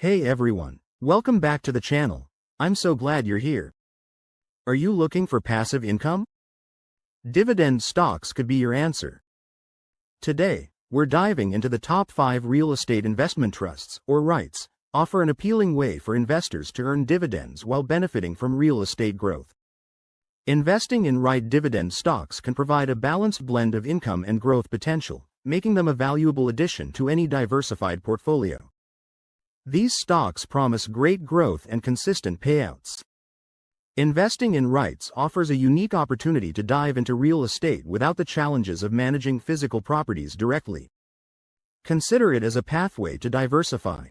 Hey everyone, welcome back to the channel. I'm so glad you're here. Are you looking for passive income? Dividend stocks could be your answer. Today, we're diving into the top 5 real estate investment trusts, or REITs, offer an appealing way for investors to earn dividends while benefiting from real estate growth. Investing in REIT dividend stocks can provide a balanced blend of income and growth potential, making them a valuable addition to any diversified portfolio. These stocks promise great growth and consistent payouts. Investing in REITs offers a unique opportunity to dive into real estate without the challenges of managing physical properties directly. Consider it as a pathway to diversify.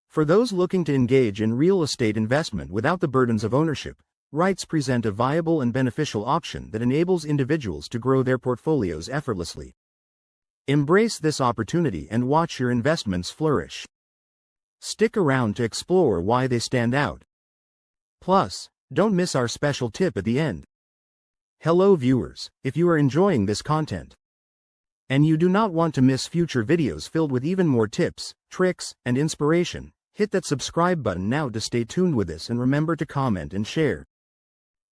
For those looking to engage in real estate investment without the burdens of ownership, REITs present a viable and beneficial option that enables individuals to grow their portfolios effortlessly. Embrace this opportunity and watch your investments flourish. Stick around to explore why they stand out. Plus, don't miss our special tip at the end. Hello viewers, if you are enjoying this content, and you do not want to miss future videos filled with even more tips, tricks, and inspiration, hit that subscribe button now to stay tuned with us and remember to comment and share.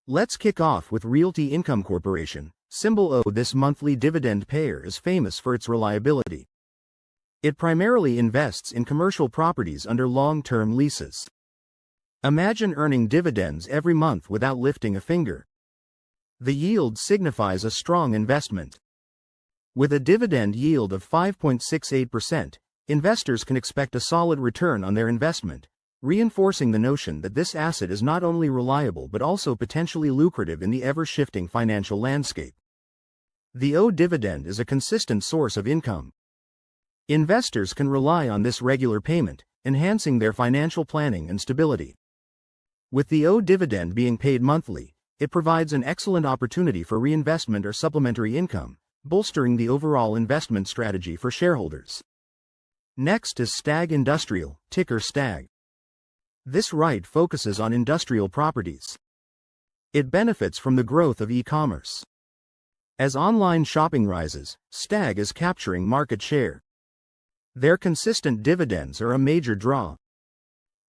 Let's kick off with Realty Income Corporation, symbol O. This monthly dividend payer is famous for its reliability. It primarily invests in commercial properties under long-term leases. Imagine earning dividends every month without lifting a finger. The yield signifies a strong investment. With a dividend yield of 5.68%, investors can expect a solid return on their investment, reinforcing the notion that this asset is not only reliable but also potentially lucrative in the ever-shifting financial landscape. The O dividend is a consistent source of income. Investors can rely on this regular payment, enhancing their financial planning and stability. With the O dividend being paid monthly, it provides an excellent opportunity for reinvestment or supplementary income, bolstering the overall investment strategy for shareholders. Next is STAG Industrial, ticker STAG. This REIT focuses on industrial properties. It benefits from the growth of e-commerce. As online shopping rises, STAG is capturing market share. Their consistent dividends are a major draw.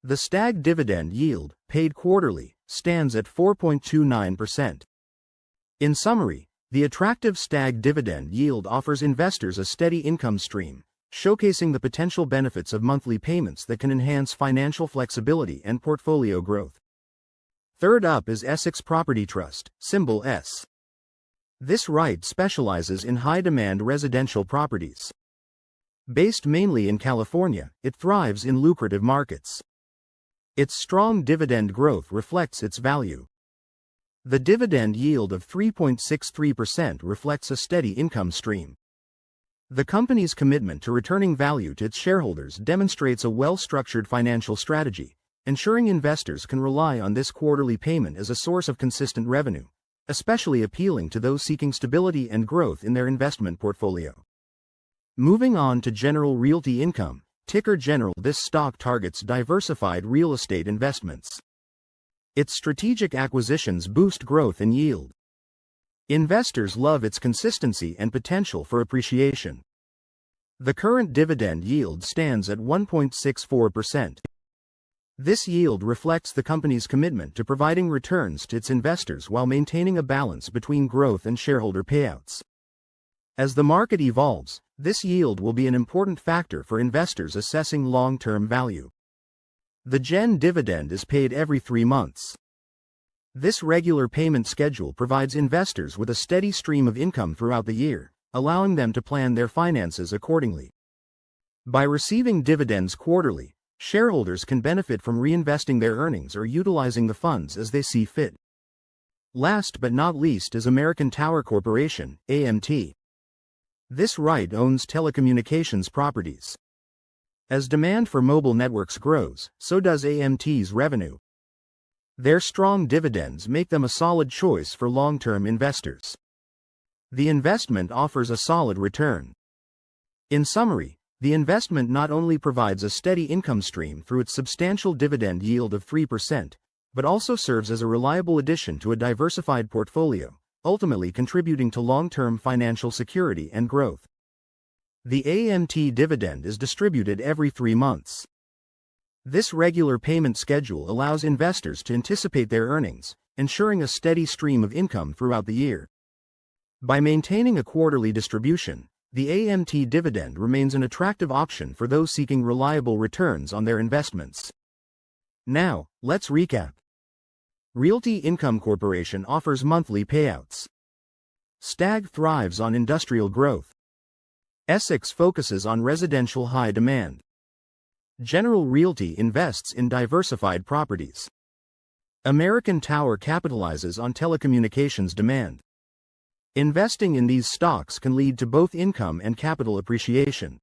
The STAG dividend yield, paid quarterly, stands at 4.29%. In summary, the attractive STAG dividend yield offers investors a steady income stream, showcasing the potential benefits of monthly payments that can enhance financial flexibility and portfolio growth. Third up is Essex Property Trust, symbol S. This REIT specializes in high-demand residential properties. Based mainly in California, it thrives in lucrative markets. Its strong dividend growth reflects its value. The dividend yield of 3.63% reflects a steady income stream. The company's commitment to returning value to its shareholders demonstrates a well-structured financial strategy, ensuring investors can rely on this quarterly payment as a source of consistent revenue, especially appealing to those seeking stability and growth in their investment portfolio. Moving on to General Realty Income, ticker General. This stock targets diversified real estate investments. Its strategic acquisitions boost growth and yield. Investors love its consistency and potential for appreciation. The current dividend yield stands at 1.64%. This yield reflects the company's commitment to providing returns to its investors while maintaining a balance between growth and shareholder payouts. As the market evolves, this yield will be an important factor for investors assessing long-term value. The GEN dividend is paid every 3 months. This regular payment schedule provides investors with a steady stream of income throughout the year, allowing them to plan their finances accordingly. By receiving dividends quarterly, shareholders can benefit from reinvesting their earnings or utilizing the funds as they see fit. Last but not least is American Tower Corporation, AMT. This REIT owns telecommunications properties. As demand for mobile networks grows, so does AMT's revenue. Their strong dividends make them a solid choice for long-term investors. The investment offers a solid return. In summary, the investment not only provides a steady income stream through its substantial dividend yield of 3%, but also serves as a reliable addition to a diversified portfolio, ultimately contributing to long-term financial security and growth. The AMT dividend is distributed every 3 months. This regular payment schedule allows investors to anticipate their earnings, ensuring a steady stream of income throughout the year. By maintaining a quarterly distribution, the AMT dividend remains an attractive option for those seeking reliable returns on their investments. Now, let's recap. Realty Income Corporation offers monthly payouts. Stag thrives on industrial growth. Essex focuses on residential high demand. General Realty invests in diversified properties. American Tower capitalizes on telecommunications demand. Investing in these stocks can lead to both income and capital appreciation.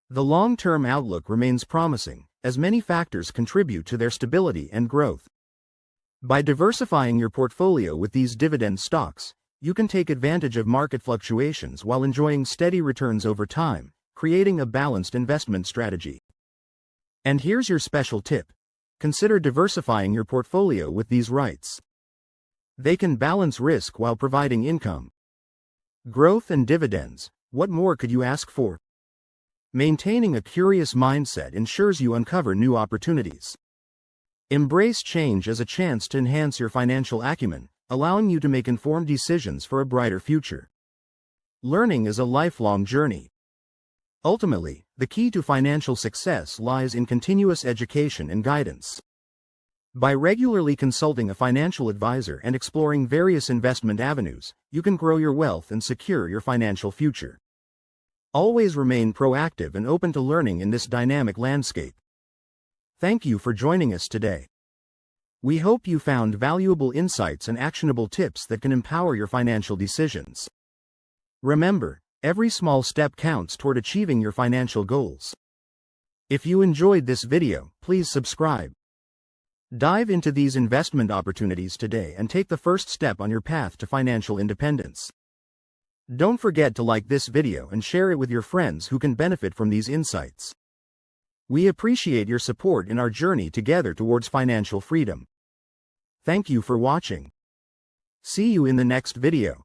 The long-term outlook remains promising, as many factors contribute to their stability and growth. By diversifying your portfolio with these dividend stocks, you can take advantage of market fluctuations while enjoying steady returns over time, creating a balanced investment strategy. And here's your special tip. Consider diversifying your portfolio with these REITs. They can balance risk while providing income. Growth and dividends, what more could you ask for? Maintaining a curious mindset ensures you uncover new opportunities. Embrace change as a chance to enhance your financial acumen, allowing you to make informed decisions for a brighter future. Learning is a lifelong journey. Ultimately, the key to financial success lies in continuous education and guidance. By regularly consulting a financial advisor and exploring various investment avenues, you can grow your wealth and secure your financial future. Always remain proactive and open to learning in this dynamic landscape. Thank you for joining us today. We hope you found valuable insights and actionable tips that can empower your financial decisions. Remember, every small step counts toward achieving your financial goals. If you enjoyed this video, please subscribe. Dive into these investment opportunities today and take the first step on your path to financial independence. Don't forget to like this video and share it with your friends who can benefit from these insights. We appreciate your support in our journey together towards financial freedom. Thank you for watching. See you in the next video.